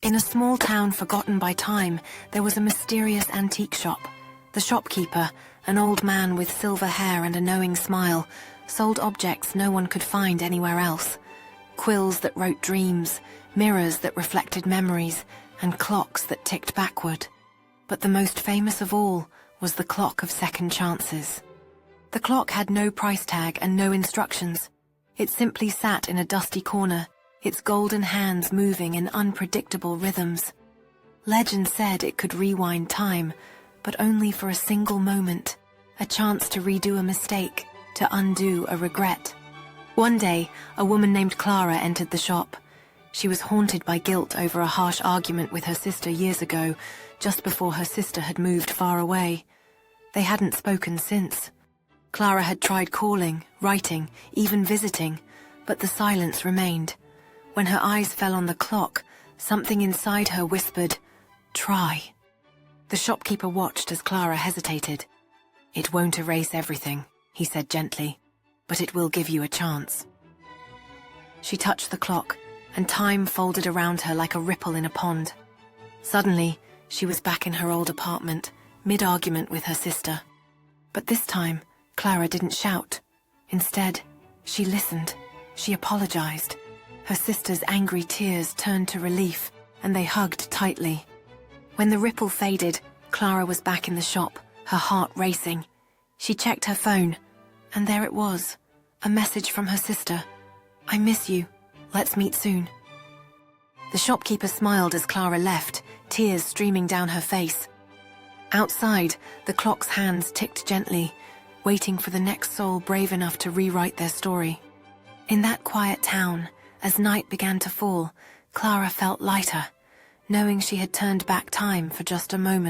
In a small town forgotten by time, there was a mysterious antique shop. The shopkeeper, an old man with silver hair and a knowing smile, sold objects no one could find anywhere else. Quills that wrote dreams, mirrors that reflected memories, and clocks that ticked backward. But the most famous of all was the clock of second chances. The clock had no price tag and no instructions. It simply sat in a dusty corner, its golden hands moving in unpredictable rhythms. Legend said it could rewind time, but only for a single moment, a chance to redo a mistake, to undo a regret. One day, a woman named Clara entered the shop. She was haunted by guilt over a harsh argument with her sister years ago, just before her sister had moved far away. They hadn't spoken since. Clara had tried calling, writing, even visiting, but the silence remained. When her eyes fell on the clock, something inside her whispered, "Try." The shopkeeper watched as Clara hesitated. "It won't erase everything," he said gently, "but it will give you a chance." She touched the clock, and time folded around her like a ripple in a pond. Suddenly, she was back in her old apartment, mid-argument with her sister. But this time, Clara didn't shout. Instead, she listened. She apologized. Her sister's angry tears turned to relief, and they hugged tightly. When the ripple faded, Clara was back in the shop, her heart racing. She checked her phone, and there it was, a message from her sister. "I miss you. Let's meet soon." The shopkeeper smiled as Clara left, tears streaming down her face. Outside, the clock's hands ticked gently, waiting for the next soul brave enough to rewrite their story. In that quiet town, as night began to fall, Clara felt lighter, knowing she had turned back time for just a moment.